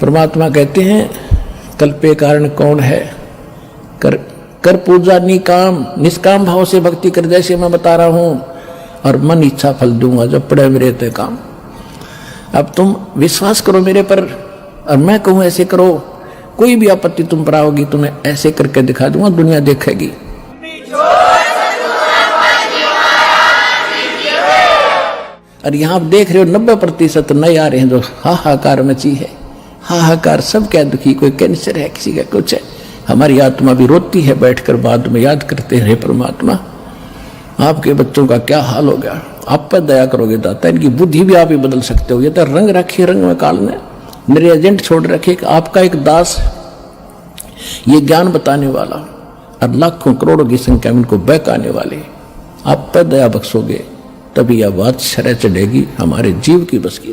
परमात्मा कहते हैं कल्पे कारण कौन है, कर पूजा निकाम, निष्काम भाव से भक्ति कर, जैसे मैं बता रहा हूं, और मन इच्छा फल दूंगा जब पड़े मेरे ते काम। अब तुम विश्वास करो मेरे पर, और मैं कहूं ऐसे करो, कोई भी आपत्ति तुम पर आओगी तो मैं ऐसे करके दिखा दूंगा, दुनिया देखेगी। और यहाँ आप देख रहे हो 90% नए आ रहे हैं जो हाहाकार मची है, हाहाकार, सब क्या दुखी, कोई कैंसर है, किसी का कुछ है। हमारी आत्मा भी रोती है बैठकर, बाद में याद करते हैं परमात्मा आपके बच्चों का क्या हाल हो गया, आप पर दया करोगे दाता, इनकी बुद्धि भी आप ही बदल सकते हो। ये तो रंग रखे, रंग में काल ने मेरे एजेंट छोड़ रखे, आपका एक दास ये ज्ञान बताने वाला और लाखों करोड़ों की संख्या में इनको बहकाने वाले, आप पर दया बख्शोगे तभी यह बात शरह चढ़ेगी हमारे जीव की बस की।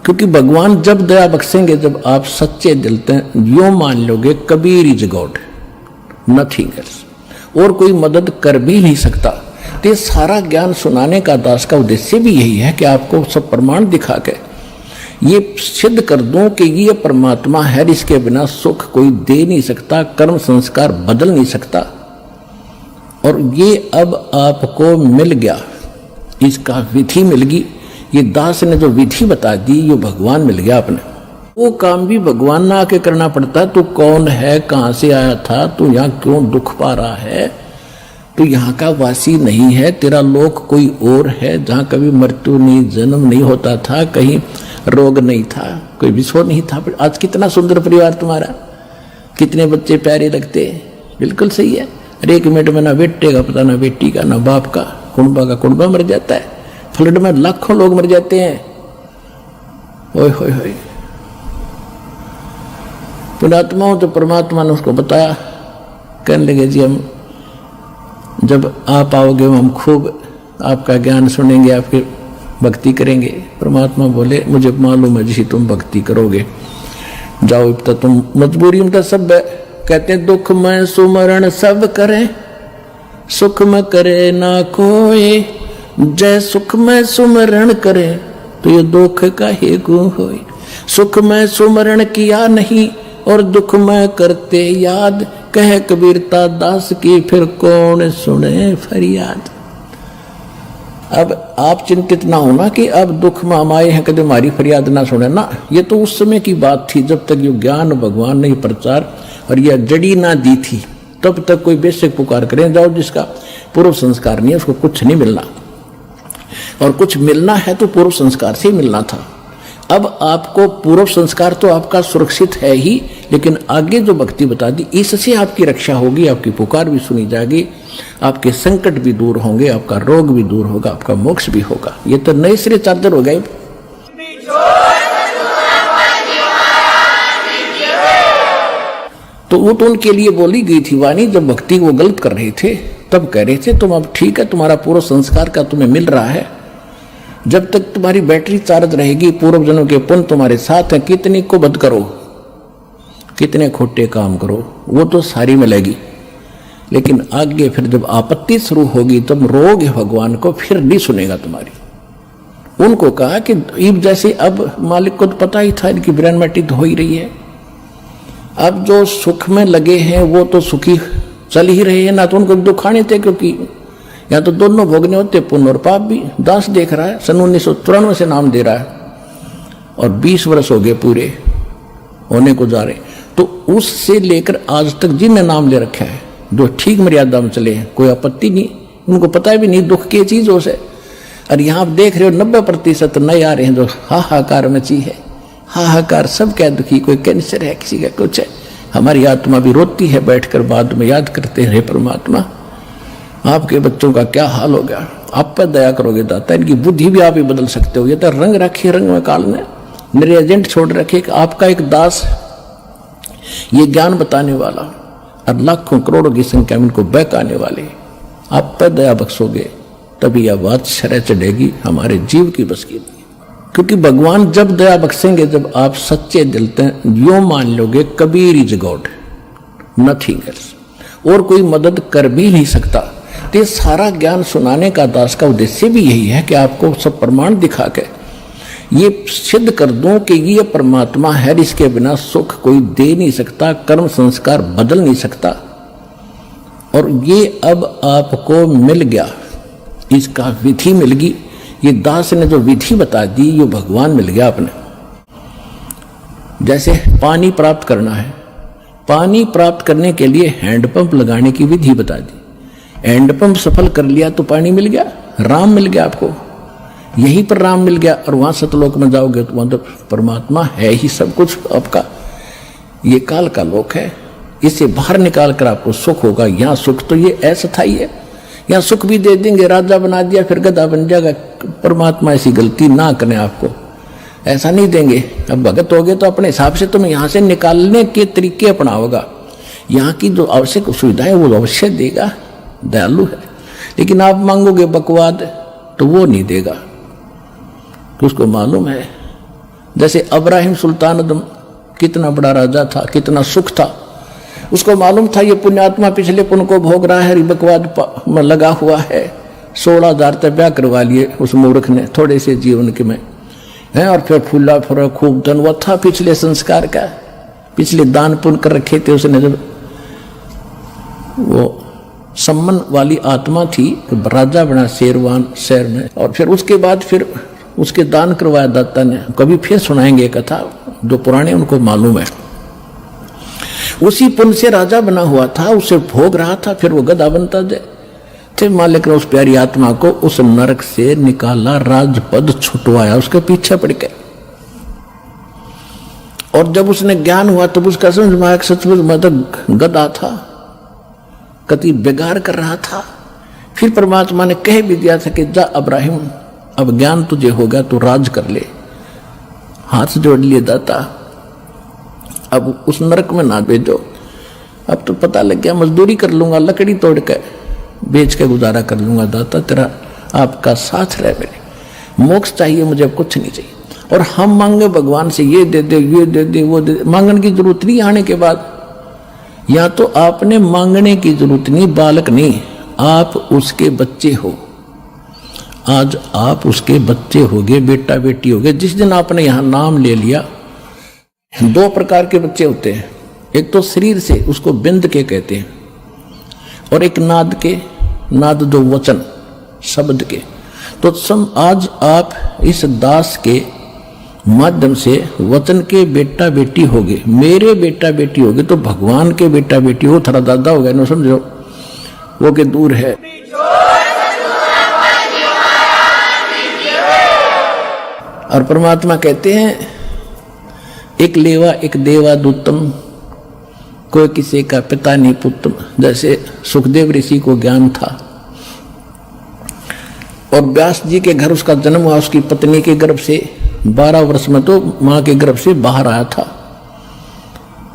क्योंकि भगवान जब दया बख्शेंगे, जब आप सच्चे दिल से यूं मान लोगे Kabir is God, nothing else, और कोई मदद कर भी नहीं सकता। तो ये सारा ज्ञान सुनाने का दास का उद्देश्य भी यही है कि आपको सब प्रमाण दिखा के ये सिद्ध कर दूं कि ये परमात्मा है, इसके बिना सुख कोई दे नहीं सकता, कर्म संस्कार बदल नहीं सकता। और ये अब आपको मिल गया, इसका विधि मिल गई, ये दास ने जो विधि बता दी ये भगवान मिल गया अपने। वो काम भी भगवान ना आके करना पड़ता। तू कौन है, कहाँ से आया था, तू यहाँ क्यों दुख पा रहा है, तू यहाँ का वासी नहीं है, तेरा लोक कोई और है जहाँ कभी मृत्यु नहीं, जन्म नहीं होता था, कहीं रोग नहीं था, कोई विश्व नहीं था। आज कितना सुंदर परिवार तुम्हारा, कितने बच्चे प्यारे लगते, बिल्कुल सही है। अरे एक मिनट में ना बेटे का पता, ना बेटी का, ना बाप का, कुंबा का कुंबा मर जाता है, फ्लड में लाखों लोग मर जाते हैं। ओए होए होए, पुण्यात्माओं तो परमात्मा ने उसको बताया, कहने लगे जी हम जब आप आओगे हम खूब आपका ज्ञान सुनेंगे, आपकी भक्ति करेंगे। परमात्मा बोले मुझे मालूम है जी तुम भक्ति करोगे, जाओ अब तक तुम मजबूरी में तो सब कहते हैं दुख में सुमरण सब करें, सुख में करे ना कोई, जय सुख में सुमरण करे तो ये दुख का ही गु होई। सुख में सुमरण किया नहीं और दुख में करते याद, कह कबीरता दास की फिर कौन सुने फरियाद। अब आप चिंतित ना होना कि अब दुख में हम आए हैं कभी हमारी फरियाद ना सुने ना, ये तो उस समय की बात थी जब तक ये ज्ञान भगवान ने प्रचार और यह जड़ी ना दी थी, तब तक कोई बेशक पुकार करें जाओ, जिसका पूर्व संस्कार नहीं है उसको कुछ नहीं मिलना, और कुछ मिलना है तो पूर्व संस्कार से ही मिलना था। अब आपको पूर्व संस्कार तो आपका सुरक्षित है ही, लेकिन आगे जो भक्ति बता दी इससे आपकी रक्षा होगी, आपकी पुकार भी सुनी जाएगी, आपके संकट भी दूर होंगे, आपका रोग भी दूर होगा, आपका मोक्ष भी होगा। ये तो नए सिरे चादर हो गए। तो वो तो उनके लिए बोली गई थी वाणी, जब भक्ति वो गलत कर रहे थे तब कह रहे थे तुम अब ठीक है, तुम्हारा पूर्व संस्कार का तुम्हें मिल रहा है, जब तक तुम्हारी बैटरी चार्ज रहेगी, पूर्व जन्म के पुण्य तुम्हारे साथ है, कितनी को बद करो, कितने खोटे काम करो, वो तो सारी मिलेगी। लेकिन आगे फिर जब आपत्ति शुरू होगी तब रोगे भगवान को, फिर नहीं सुनेगा तुम्हारी। उनको कहा कि ईब जैसे अब मालिक को तो पता ही था इनकी ब्रेन मैटी तो हो ही रही है, अब जो सुख में लगे हैं वो तो सुखी चल ही रहे हैं ना, तो उनको दुखाने थे, क्योंकि यहाँ तो दोनों भोगने होते, पुण्य और पाप भी। दास देख रहा है सन 1993 से नाम दे रहा है और 20 वर्ष हो गए पूरे होने को जा रहे, तो उससे लेकर आज तक जिनने नाम ले रखा है जो ठीक मर्यादा में चले हैं, कोई आपत्ति नहीं, उनको पता भी नहीं दुख की चीजों से। और यहाँ आप देख रहे हो 90% नए आ रहे हैं जो हाहाकार मची है, हाहाकार, सब क्या दुखी, कोई कैंसर है, किसी का कुछ है। हमारी आत्मा भी रोती है बैठकर, बाद में याद करते हैं परमात्मा आपके बच्चों का क्या हाल हो गया, आप पर दया करोगे दाता, इनकी बुद्धि भी आप ही बदल सकते हो। ये तो रंग रखे, रंग में काल ने मेरे एजेंट छोड़ रखे, आपका एक दास ये ज्ञान बताने वाला और लाखों करोड़ों की संख्या में इनको बहकाने वाले, आप पर दया बख्शोगे तभी यह बात शरह चढ़ेगी हमारे जीव की बस की। क्योंकि भगवान जब दया बख्शेंगे, जब आप सच्चे दिल से यूं मान लोगे Kabir is God, nothing else, और कोई मदद कर भी नहीं सकता। तो ये सारा ज्ञान सुनाने का दास का उद्देश्य भी यही है कि आपको सब प्रमाण दिखा के ये सिद्ध कर दूं कि ये परमात्मा है, इसके बिना सुख कोई दे नहीं सकता, कर्म संस्कार बदल नहीं सकता। और ये अब आपको मिल गया, इसका विधि मिल गई। ये दास ने जो विधि बता दी, ये भगवान मिल गया आपने। जैसे पानी प्राप्त करना है, पानी प्राप्त करने के लिए हैंडपंप लगाने की विधि बता दी। हैंडपंप सफल कर लिया तो पानी मिल गया, राम मिल गया आपको। यहीं पर राम मिल गया और वहां सतलोक में जाओगे तो वहां तो परमात्मा है ही सब कुछ आपका। ये काल का लोक है, इसे बाहर निकाल कर आपको सुख होगा। यहाँ सुख तो ये अस्थायी है, यहाँ सुख भी दे देंगे, राजा बना दिया फिर गधा बन जाएगा। परमात्मा ऐसी गलती ना करें, आपको ऐसा नहीं देंगे। अब भगत हो गए तो अपने हिसाब से तुम्हें यहाँ से निकालने के तरीके अपनाओगा। यहाँ की जो आवश्यक सुविधाएं वो अवश्य देगा, दयालु है। लेकिन आप मांगोगे बकवाद तो वो नहीं देगा, तो उसको मालूम है। जैसे अब्राहिम सुल्तान अदम कितना बड़ा राजा था, कितना सुख था, उसको मालूम था ये पुण्यात्मा पिछले पुण्य को भोग रहा है, बकवाद में लगा हुआ है। 16,000 तक ब्याह करवा लिए उस मूर्ख ने थोड़े से जीवन के में है। और फिर फूला फुरा खूब धन वो था पिछले संस्कार का, पिछले दान पुण्य कर रखे थे उसने। जब वो सम्मान वाली आत्मा थी तो राजा बना शेरवान शहर में। और फिर उसके बाद फिर उसके दान करवाया दाता ने। कभी फिर सुनाएंगे कथा, जो पुराने उनको मालूम है। उसी पुण्य से राजा बना हुआ था, उसे भोग रहा था, फिर वो गधा बनता जाए। फिर मालिक ने उस प्यारी आत्मा को उस नरक से निकाला, राजपद छुटवाया, उसके पीछे पड़ गए। और जब उसने ज्ञान हुआ तब उसका समझ में आया कि सचमुच मैं तो गधा था, कति बेगार कर रहा था। फिर परमात्मा ने कह भी दिया था कि जा अब्राहिम, अब ज्ञान तुझे होगा तो राज कर ले। हाथ जोड़ लिए दाता, अब उस नरक में ना भेजो। अब तो पता लग गया मजदूरी कर लूंगा, लकड़ी तोड़ के बेच के गुजारा कर लूंगा। दाता तेरा आपका साथ रहे, मेरे मोक्ष चाहिए मुझे, अब कुछ नहीं चाहिए। और हम मांगे भगवान से ये दे दे, ये दे दे, वो दे दे, मांगने की जरूरत नहीं। आने के बाद या तो आपने मांगने की जरूरत नहीं, बालक नहीं, आप उसके बच्चे हो। आज आप उसके बच्चे होगे, बेटा बेटी होगे। जिस दिन आपने यहां नाम ले लिया, 2 प्रकार के बच्चे होते हैं। एक तो शरीर से, उसको बिंद के कहते हैं, और एक नाद के, नाद जो वचन शब्द के। तो आज आप इस दास के माध्यम से वचन के बेटा बेटी होगे, मेरे बेटा बेटी होगे, तो भगवान के बेटा बेटी हो। थारा दादा हो गया ना, समझो वो के दूर है। और परमात्मा कहते हैं एक लेवा एक देवा दूतम, कोई किसी का पिता नहीं पुत्र। जैसे सुखदेव ऋषि को ज्ञान था और व्यास जी के घर उसका जन्म हुआ, उसकी पत्नी के गर्भ से 12 वर्ष में तो मां के गर्भ से बाहर आया था।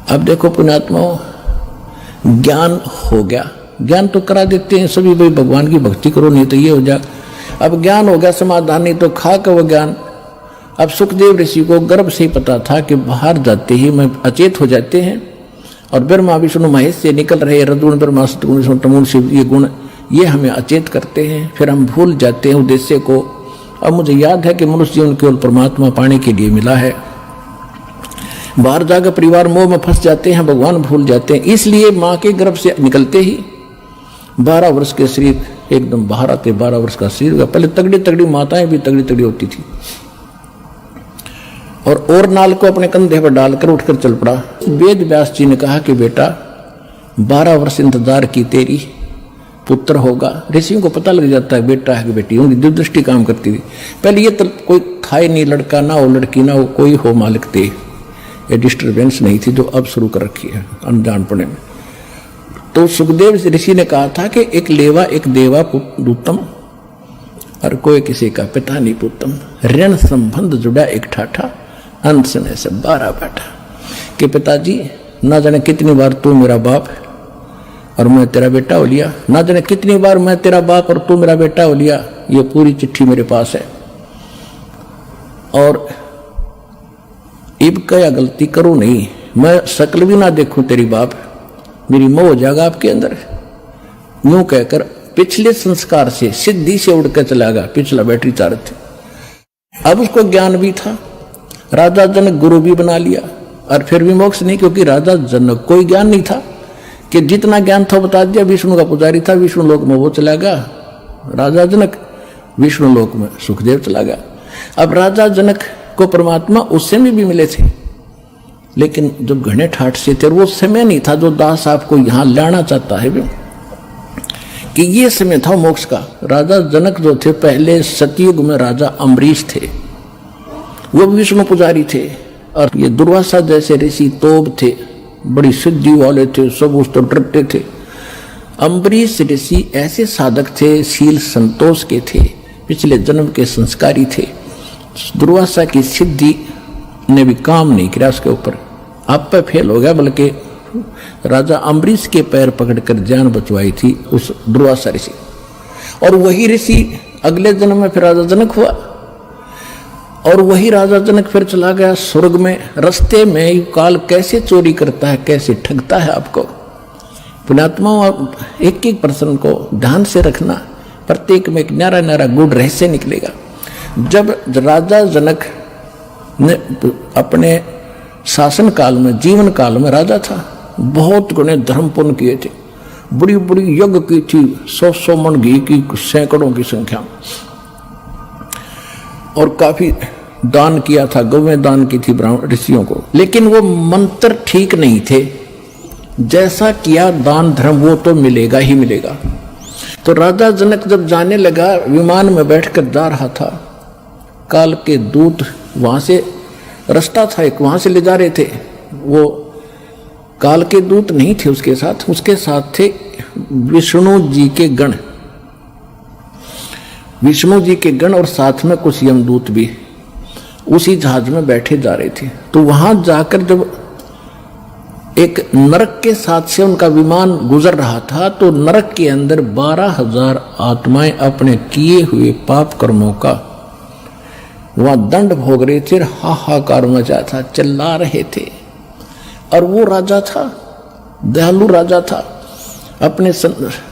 अब देखो पुण्यात्माओं, ज्ञान हो गया, ज्ञान तो करा देते हैं सभी, भाई भगवान की भक्ति करो नहीं तो ये हो जाए। अब ज्ञान हो गया, समाधान नहीं तो खा का वो ज्ञान। अब सुखदेव ऋषि को गर्भ से ही पता था कि बाहर जाते ही मैं अचेत हो जाते हैं, और ब्रह्मा विष्णु महेश से निकल रहे रजोगुण ब्रह्मा सतगुण विष्णु तमोगुण शिव, ये गुण ये हमें अचेत करते हैं। फिर हम भूल जाते हैं उद्देश्य को। अब मुझे याद है कि मनुष्य जीवन केवल परमात्मा पाने के लिए मिला है। बाहर जाकर परिवार मोह में फंस जाते हैं, भगवान भूल जाते हैं। इसलिए माँ के गर्भ से निकलते ही 12 वर्ष के शरीर एकदम बाहर आते, 12 वर्ष का शरीर होगा। पहले तगड़ी तगड़ी माताएं भी तगड़ी तगड़ी होती थी, और नाल को अपने कंधे पर डालकर उठकर चल पड़ा। वेद व्यास जी ने कहा कि बेटा 12 वर्ष इंतजार की, तेरी पुत्र होगा। ऋषियों को पता लग जाता है बेटा है कि बेटी, उनकी दुर्दृष्टि काम करती थी। पहले ये तो कोई था ही नहीं, लड़का ना हो लड़की ना हो, कोई हो मालिक थे। ये डिस्टर्बेंस नहीं थी जो अब शुरू कर रखी है अनजान पड़े में। तो सुखदेव ऋषि ने कहा था कि एक लेवा एक देवा दूतम, और कोई किसी का पिता नहीं पुत्रम। ऋण संबंध जुड़ा एक ठाठा, अंत समय से 12 बैठा कि पिताजी ना जाने कितनी बार तू मेरा बाप और मैं तेरा बेटा हो लिया, ना जाने कितनी बार मैं तेरा बाप और तू मेरा बेटा हो लिया। ये पूरी चिट्ठी मेरे पास है, और इब क्या गलती करूं नहीं, मैं शक्ल भी ना देखूं तेरी बाप, मेरी मोह हो जाएगा आपके अंदर। यूं कहकर पिछले संस्कार से सिद्धि से उड़ कर चला गया। पिछला बैटरी चार्ज थे, अब उसको ज्ञान भी था, राजा जनक गुरु भी बना लिया, और फिर भी मोक्ष नहीं, क्योंकि राजा जनक कोई ज्ञान नहीं था कि जितना ज्ञान था बता दिया। विष्णु का पुजारी था, विष्णु लोक में वो चला गया राजा जनक, विष्णु लोक में सुखदेव चला गया। अब राजा जनक को परमात्मा उस समय भी मिले थे, लेकिन जब घने ठाठ से थे, वो समय नहीं था जो दास आपको यहां लाना चाहता है कि ये समय था मोक्ष का। राजा जनक जो थे पहले सतयुग में राजा अम्बरीश थे, वो विष्णु पुजारी थे, और ये दुर्वासा जैसे ऋषि तोब थे, बड़ी सिद्धि वाले थे, सब उस तो डरते थे। अम्बरीश ऋषि ऐसे साधक थे, शील संतोष के थे, पिछले जन्म के संस्कारी थे। दुर्वासा की सिद्धि ने भी काम नहीं किया उसके ऊपर, आप पे फेल हो गया, बल्कि राजा अम्बरीश के पैर पकड़कर जान बचवाई थी उस दुर्वासा ऋषि। और वही ऋषि अगले जन्म में फिर राजा जनक हुआ, और वही राजा जनक फिर चला गया स्वर्ग में। रास्ते में काल कैसे चोरी करता है, कैसे ठगता है आपको। पुण्यात्माओं, एक एक प्रश्न को ध्यान से रखना, प्रत्येक में एक न्यारा न्यारा गुड़ रहस्य निकलेगा। जब राजा जनक ने अपने शासन काल में, जीवन काल में राजा था, बहुत गुणे धर्म पुण्य किए थे, बड़ी बड़ी यज्ञ की थी, 100 मन घी की, सैकड़ों की संख्या में, और काफी दान किया था, गौवें दान की थी ब्राह्मण ऋषियों को। लेकिन वो मंत्र ठीक नहीं थे, जैसा किया दान धर्म वो तो मिलेगा ही मिलेगा। तो राजा जनक जब जाने लगा, विमान में बैठकर जा रहा था, काल के दूत वहां से, रास्ता था एक, वहां से ले जा रहे थे। वो काल के दूत नहीं थे उसके साथ थे विष्णु जी के गण, विष्णु जी के गण, और साथ में कुछ यमदूत भी उसी जहाज में बैठे जा रहे थे। तो वहां जाकर जब एक नरक के साथ से उनका विमान गुजर रहा था, तो नरक के अंदर 12,000 आत्माएं अपने किए हुए पाप कर्मों का वहां दंड भोग रहे थे, हाहाकार मचा था, चिल्ला रहे थे। और वो राजा था, दयालु राजा था, अपने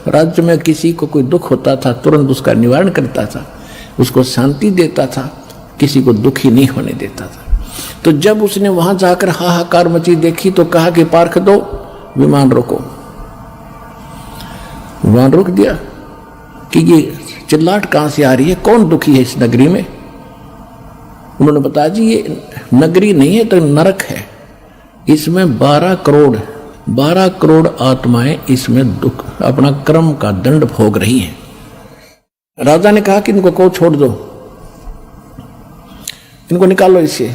राज्य में किसी को कोई दुख होता था तुरंत उसका निवारण करता था, उसको शांति देता था, किसी को दुखी नहीं होने देता था। तो जब उसने वहां जाकर हाहाकार मची देखी तो कहा कि पार्क दो, विमान रोको। विमान रोक दिया कि ये चिल्लाहट कहां से आ रही है, कौन दुखी है इस नगरी में। उन्होंने बताया जी ये नगरी नहीं है तो नरक है, इसमें 12 करोड़ आत्माएं इसमें दुख अपना कर्म का दंड भोग रही हैं। राजा ने कहा कि इनको को छोड़ दो, इनको निकालो इससे।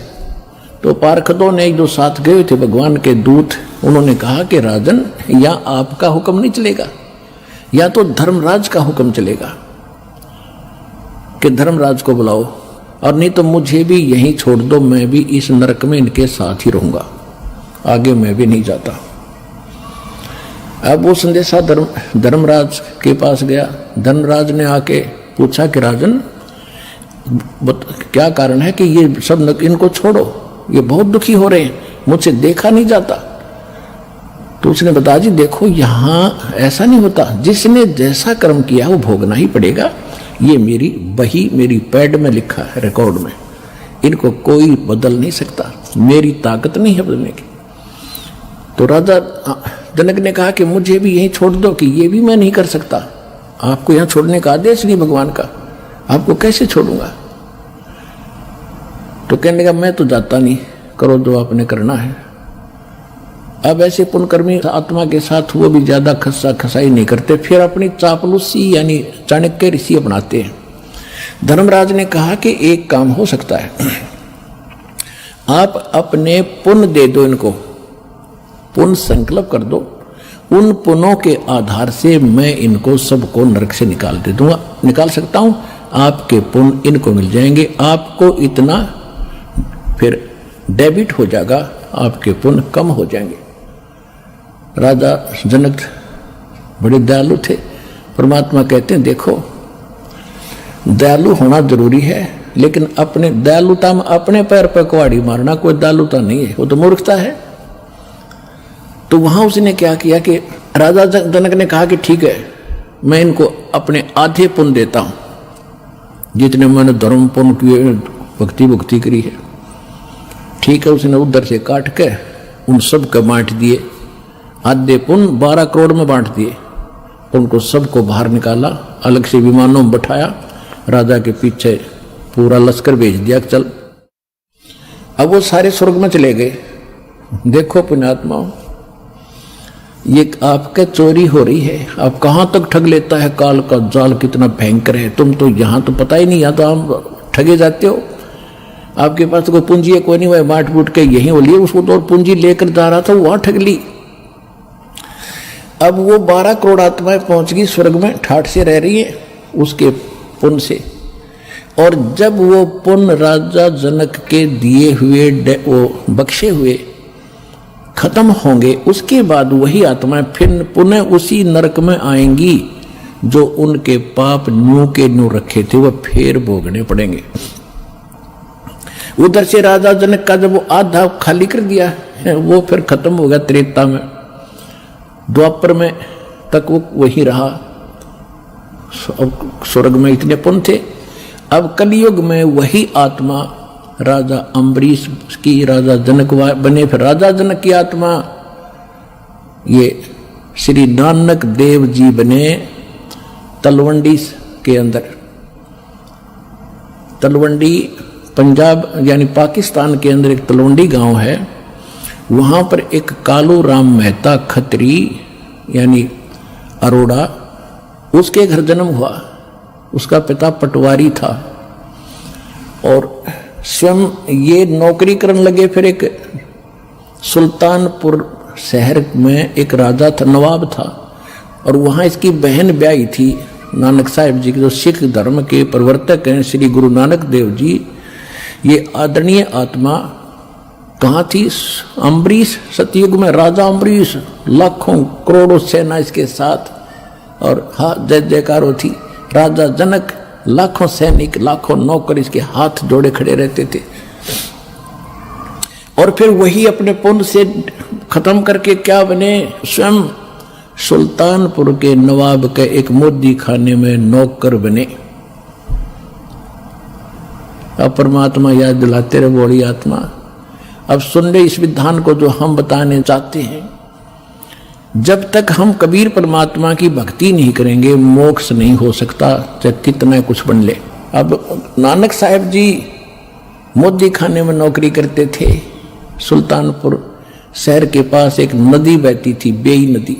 तो पार्षदों ने जो साथ गए थे भगवान के दूत, उन्होंने कहा कि राजन, या आपका हुक्म नहीं चलेगा, या तो धर्मराज का हुक्म चलेगा कि धर्मराज को बुलाओ, और नहीं तो मुझे भी यहीं छोड़ दो, मैं भी इस नरक में इनके साथ ही रहूंगा, आगे मैं भी नहीं जाता। अब वो संदेशा धर्मराज के पास गया। धर्मराज ने आके पूछा कि राजन, क्या कारण है कि ये सब इनको छोड़ो, ये बहुत दुखी हो रहे हैं, मुझसे देखा नहीं जाता। तो उसने बताया जी देखो, यहां ऐसा नहीं होता, जिसने जैसा कर्म किया वो भोगना ही पड़ेगा। ये मेरी बही, मेरी पैड में लिखा है, रिकॉर्ड में, इनको कोई बदल नहीं सकता, मेरी ताकत नहीं है बदलने की। तो राजा जनक ने कहा कि मुझे भी यहीं छोड़ दो, कि ये भी मैं नहीं कर सकता, आपको यहां छोड़ने का आदेश नहीं भगवान का, आपको कैसे छोड़ूंगा। तो कहने लगा मैं तो जाता नहीं, करो जो आपने करना है। अब ऐसे पुण्यकर्मी आत्मा के साथ वो भी ज्यादा खस्सा खसाई नहीं करते, फिर अपनी चापलूसी यानी चाणक्य ऋषि अपनाते हैं। धर्मराज ने कहा कि एक काम हो सकता है, आप अपने पुण्य दे दो इनको, पुण्य संकल्प कर दो, उन पुण्यों के आधार से मैं इनको सबको नरक से निकाल सकता हूं, आपके पुण्य इनको मिल जाएंगे, आपको इतना फिर डेबिट हो जाएगा, आपके पुण्य कम हो जाएंगे। राजा जनक बड़े दयालु थे। परमात्मा कहते हैं देखो, दयालु होना जरूरी है, लेकिन अपने दयालुता में अपने पैर पर कुहाड़ी मारना कोई दयालुता नहीं है, वो तो मूर्खता है। तो वहां उसने क्या किया कि राजा जनक ने कहा कि ठीक है, मैं इनको अपने आधे पुण्य देता हूं, जितने मैंने धर्म पुण्य किए भक्ति भुक्ति करी है। ठीक है, उसने उधर से काट के उन सब का बांट दिए, आधे पुण्य 12 करोड़ में बांट दिए। उनको सबको बाहर निकाला, अलग से विमानों में बैठाया, राजा के पीछे पूरा लश्कर भेज दिया, चल। अब वो सारे स्वर्ग में चले गए। देखो पुण्यात्माओं, ये आपके चोरी हो रही है, आप कहां तक ठग लेता है, काल का जाल कितना भयंकर है। तुम तो यहां तो पता ही नहीं, या तो आप ठगे जाते हो, आपके पास तो कोई पूंजी है कोई नहीं, वह बांट बूट के यहीं हो लिए, उसको तो पूंजी लेकर जा रहा था, वहां ठग ली। अब वो 12 करोड़ आत्माएं पहुंच गई स्वर्ग में, ठाठ से रह रही है उसके पुण्य से। और जब वो पुण्य राजा जनक के दिए हुए वो बख्शे हुए खत्म होंगे, उसके बाद वही आत्माएं फिर पुनः उसी नरक में आएंगी जो उनके पाप न्यू के न्यू रखे थे, वह फिर भोगने पड़ेंगे। उधर से राजा जनक का जब वो आधा खाली कर दिया है, वो फिर खत्म हो गया त्रेता में। द्वापर में तक वो वही रहा, स्वर्ग में इतने पुण्य थे। अब कलयुग में वही आत्मा राजा अम्बरीश की, राजा जनक बने, फिर राजा जनक की आत्मा ये श्री नानक देव जी बने तलवंडी के अंदर। तलवंडी पंजाब यानी पाकिस्तान के अंदर एक तलवंडी गांव है, वहां पर एक कालू राम मेहता खत्री यानी अरोड़ा, उसके घर जन्म हुआ। उसका पिता पटवारी था और स्वयं ये नौकरी करने लगे। फिर एक सुल्तानपुर शहर में एक राजा था, नवाब था, और वहां इसकी बहन ब्याही थी नानक साहिब जी की, जो सिख धर्म के प्रवर्तक हैं श्री गुरु नानक देव जी। ये आदरणीय आत्मा कहाँ थी? अम्बरीश, सतयुग में राजा अम्बरीश, लाखों करोड़ों सेना इसके साथ, और जय जयकार होती। राजा जनक, लाखों सैनिक, लाखों नौकर इसके हाथ जोड़े खड़े रहते थे। और फिर वही अपने पुण्य से खत्म करके क्या बने? स्वयं सुल्तानपुर के नवाब के एक मोदी खाने में नौकर बने। अब परमात्मा याद दिलाते रहे, बोली आत्मा अब सुन ले इस विधान को जो हम बताने चाहते हैं। जब तक हम कबीर परमात्मा की भक्ति नहीं करेंगे, मोक्ष नहीं हो सकता, चाहे कितना कुछ बन ले। अब नानक साहिब जी मोदी खाने में नौकरी करते थे। सुल्तानपुर शहर के पास एक नदी बहती थी, बेई नदी।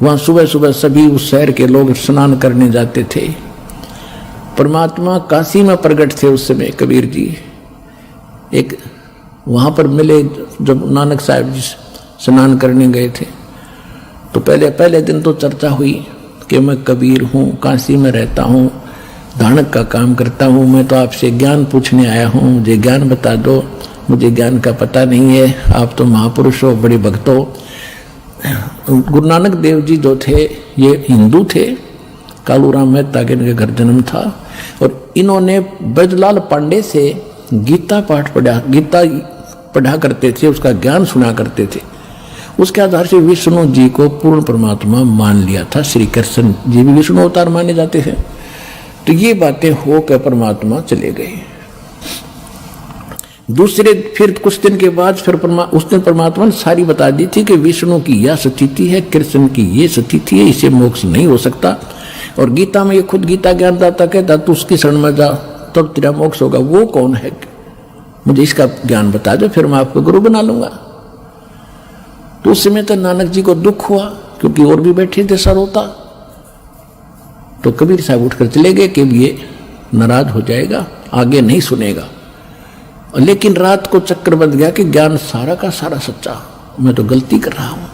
वहां सुबह सुबह सभी उस शहर के लोग स्नान करने जाते थे। परमात्मा काशी में प्रकट थे उस समय कबीर जी। एक वहां पर मिले, जब नानक साहिब जी स्नान करने गए थे तो पहले दिन तो चर्चा हुई कि मैं कबीर हूँ, काशी में रहता हूँ, धानक का काम करता हूँ, मैं तो आपसे ज्ञान पूछने आया हूँ, मुझे ज्ञान बता दो, मुझे ज्ञान का पता नहीं है, आप तो महापुरुष हो, बड़े भक्त हो। गुरु नानक देव जी जो थे ये हिंदू थे, कालूराम मेहता के इनके घर जन्म था, और इन्होंने ब्रजलाल पांडे से गीता पाठ पढ़ा, गीता पढ़ा करते थे, उसका ज्ञान सुना करते थे। उसके आधार से विष्णु जी को पूर्ण परमात्मा मान लिया था। श्री कृष्ण जी भी विष्णु अवतार माने जाते हैं। तो ये बातें होकर परमात्मा चले गए। दूसरे फिर कुछ दिन के बाद फिर उस दिन परमात्मा ने सारी बता दी थी कि विष्णु की यह स्थिति है, कृष्ण की ये स्थिति है, इसे मोक्ष नहीं हो सकता। और गीता में ये खुद गीता ज्ञानदाता कहता तू उसकी शरण में जा तब तेरा मोक्ष होगा। वो कौन है? मुझे इसका ज्ञान बता दो, फिर मैं आपको गुरु बना लूंगा। तो उस समय तो नानक जी को दुख हुआ, क्योंकि और भी बैठे थे सरोता। तो कबीर साहब उठकर चले गए कि ये नाराज हो जाएगा, आगे नहीं सुनेगा। लेकिन रात को चक्कर बंध गया कि ज्ञान सारा का सारा सच्चा, मैं तो गलती कर रहा हूं।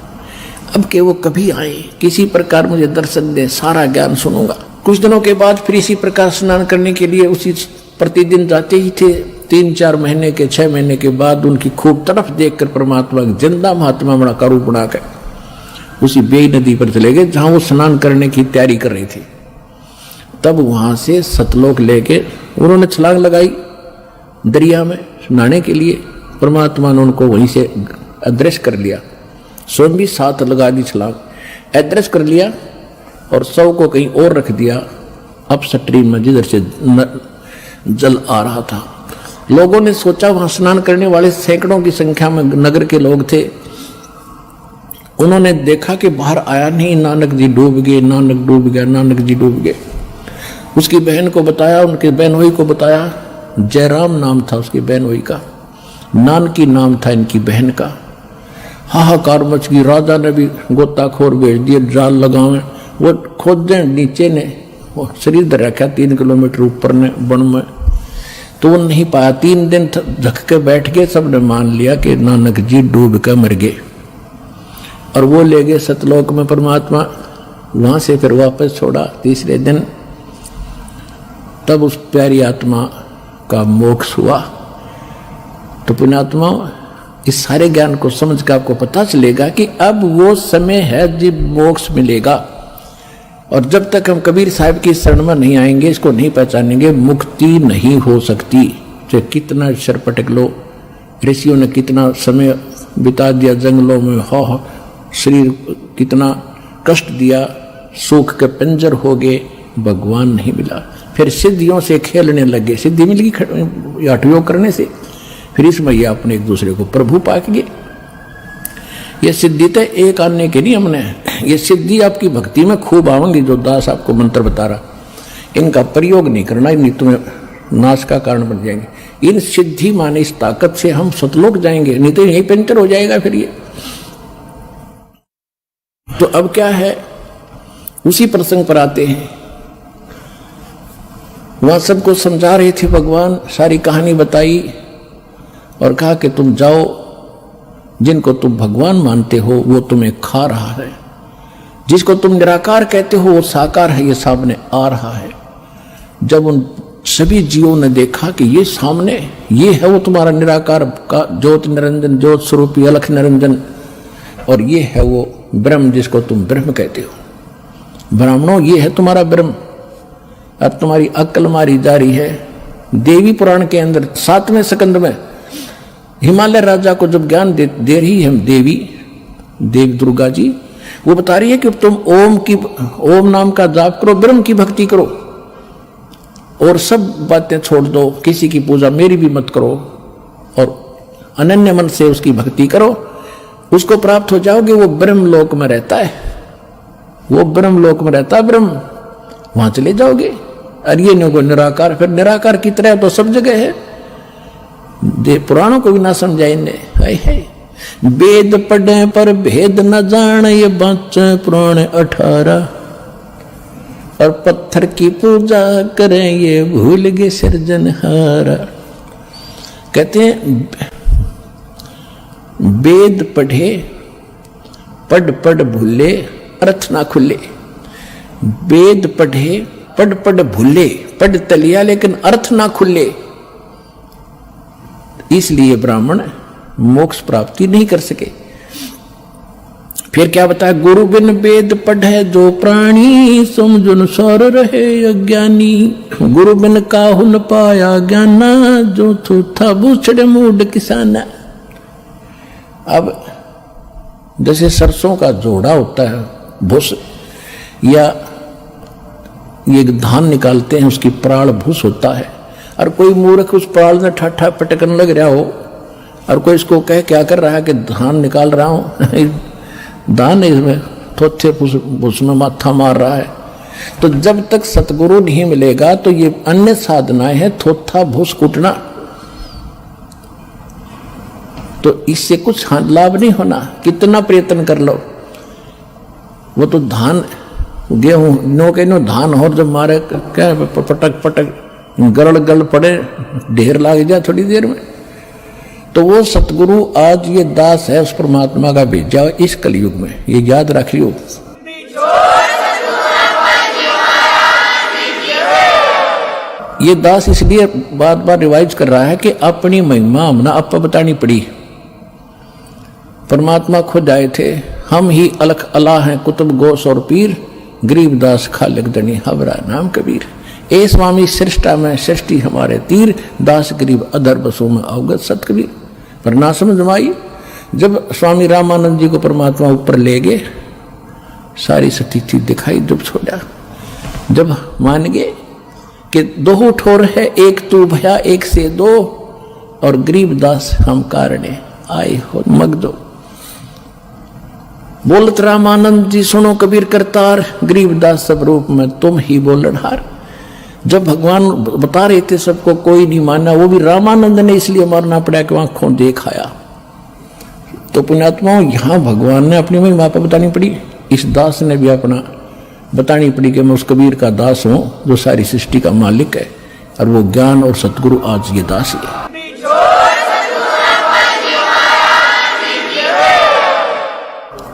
अब के वो कभी आए, किसी प्रकार मुझे दर्शन दे, सारा ज्ञान सुनूंगा। कुछ दिनों के बाद फिर इसी प्रकार स्नान करने के लिए उसी प्रतिदिन जाते ही थे। 3-4 महीने के 6 महीने के बाद उनकी खूब तरफ देखकर परमात्मा जिंदा महात्मा बड़ा का रूप बनाकर उसी बेई नदी पर चले गए, जहां वो स्नान करने की तैयारी कर रही थी। तब वहां से सतलोक लेके उन्होंने छलांग लगाई दरिया में नहाने के लिए। परमात्मा ने उनको वहीं से अदृश्य कर लिया, स्वयं भी साथ लगा दी छलांग, अदृश्य कर लिया और शव को कहीं और रख दिया। अब स्ट्रीम में जिधर से जल आ रहा था, लोगों ने सोचा, वहां स्नान करने वाले सैकड़ों की संख्या में नगर के लोग थे। उन्होंने देखा कि बाहर आया नहीं, नानक जी डूब गए, नानक डूब गया, नानक जी डूब गए। उसकी बहन को बताया, उनके बहनोई को बताया, जयराम नाम था उसकी बहनोई का, नानकी नाम था इनकी बहन का। हाहाकार मच गई। राजा ने भी गोताखोर भेज दिए, जाल लगावे। वो खोदें नीचे ने, वो शरीर धर रखा 3 किलोमीटर ऊपर ने बन में, तो वो नहीं पाया। 3 दिन धक के बैठ गए। सबने मान लिया कि नानक जी डूब कर मर गए, और वो ले गए सतलोक में परमात्मा। वहां से फिर वापस छोड़ा 3रे दिन। तब उस प्यारी आत्मा का मोक्ष हुआ। तो पुण्यात्मा, इस सारे ज्ञान को समझ कर आपको पता चलेगा कि अब वो समय है जब मोक्ष मिलेगा। और जब तक हम कबीर साहब की शरण में नहीं आएंगे, इसको नहीं पहचानेंगे, मुक्ति नहीं हो सकती। चाहे कितना शरपटक लो, ऋषियों ने कितना समय बिता दिया जंगलों में, हो शरीर कितना कष्ट दिया, सुख के पंजर हो गए, भगवान नहीं मिला। फिर सिद्धियों से खेलने लगे, सिद्धि मिल गई हठयोग करने से। फिर इसमें ये अपने एक दूसरे को प्रभु पाक गए। ये सिद्धि तो एक आने के नहीं, हमने ये सिद्धि आपकी भक्ति में खूब आवेंगी। जो दास आपको मंत्र बता रहा, इनका प्रयोग नहीं करना, नहीं तुम्हें नाश का कारण बन जाएंगे। इन सिद्धि माने इस ताकत से हम सतलोक जाएंगे, नहीं तो यही पंचर हो जाएगा फिर ये। तो अब क्या है, उसी प्रसंग पर आते हैं। वहां सबको समझा रहे थे भगवान, सारी कहानी बताई और कहा कि तुम जाओ, जिनको तुम भगवान मानते हो वो तुम्हें खा रहा है, जिसको तुम निराकार कहते हो वो साकार है, ये सामने आ रहा है। जब उन सभी जीवों ने देखा कि ये सामने, ये है वो तुम्हारा निराकार का ज्योत निरंजन, ज्योत स्वरूपी अलख निरंजन, और ये है वो ब्रह्म जिसको तुम ब्रह्म कहते हो। ब्राह्मणों, ये है तुम्हारा ब्रह्म। अब तुम्हारी अक्ल मारी जा रही है। देवी पुराण के अंदर 7वें स्कंद में हिमालय राजा को जब ज्ञान दे रही है देवी दुर्गा जी, वो बता रही है कि तुम ओम नाम का जाप करो, ब्रह्म की भक्ति करो, और सब बातें छोड़ दो, किसी की पूजा मेरी भी मत करो, और अनन्य मन से उसकी भक्ति करो, उसको प्राप्त हो जाओगे। वो ब्रह्म लोक में रहता है, वो ब्रह्म लोक में रहता है ब्रह्म, वहां चले जाओगे। और ये नहीं को निराकार, फिर निराकार की तरह तो सब जगह है। पुराणों को भी ना समझाए है। वेद पढ़े पर भेद न जान, ये बाँचे पुराण 18, और पत्थर की पूजा करें ये भूल गए सिरजनहारा। कहते हैं वेद पढ़े, पढ़ भूले, अर्थ ना खुले। वेद पढ़े, पढ़ भूले, पढ़ तलिया लेकिन अर्थ ना खुले, इसलिए ब्राह्मण मोक्ष प्राप्ति नहीं कर सके। फिर क्या बताया, गुरु बिन वेद पढ़े जो प्राणी, समझुन सौर रहे अज्ञानी। गुरु बिन काहु न पाया ज्ञाना, जो थूथा बूछड़े मूड किसाना। अब जैसे सरसों का जोड़ा होता है, भूस, या ये धान निकालते हैं, उसकी प्राण भूस होता है, और कोई मूर्ख उस प्राण में ठाठा पटकन लग रहा हो, और कोई इसको कहे क्या कर रहा है कि धान निकाल रहा हूं धान इसमें थोथे भूस में माथा मार रहा है। तो जब तक सतगुरु नहीं मिलेगा तो ये अन्य साधनाएं हैं, थोथा भूस कूटना, तो इससे कुछ लाभ नहीं होना, कितना प्रयत्न कर लो। वो तो धान गेहूं नो के नो धान हो, जब मारे क्या पटक गड़ पड़े, ढेर लाग जाए थोड़ी देर में। तो वो सतगुरु आज ये दास है उस परमात्मा का भेजा इस कलयुग में, ये याद रखियो। ये दास इसलिए बार बार रिवाइज कर रहा है कि अपनी महिमा हमने आपको बतानी पड़ी। परमात्मा खुद आए थे, हम ही अलख अल्लाह हैं, कुतुब गोस और पीर, गरीबदास खालिक दनी हबरा नाम कबीर। ए स्वामी सृष्टा में सृष्टि हमारे तीर, दास गरीब अधर बसों में अवगत सत कबीर। पर ना समझ आई, जब स्वामी रामानंद जी को परमात्मा ऊपर ले गए, सारी स्थिति दिखाई, जब छोड़ा, जब मान गए कि दो ठोर है, एक तू भया एक से दो, और गरीबदास हम कारणे आए हो मगदो। बोलत रामानंद जी सुनो कबीर करतार, गरीबदास सब रूप में तुम ही बोलनहार। जब भगवान बता रहे थे सबको, कोई नहीं माना, वो भी रामानंद ने इसलिए मारना पड़ा कि आंखों देखाया। तो पुण्यात्माओं, यहां भगवान ने अपनी महिमा पर बतानी पड़ी, इस दास ने भी अपना बतानी पड़ी कि मैं उस कबीर का दास हूं जो सारी सृष्टि का मालिक है, और वो ज्ञान और सतगुरु आज ये दास ही है।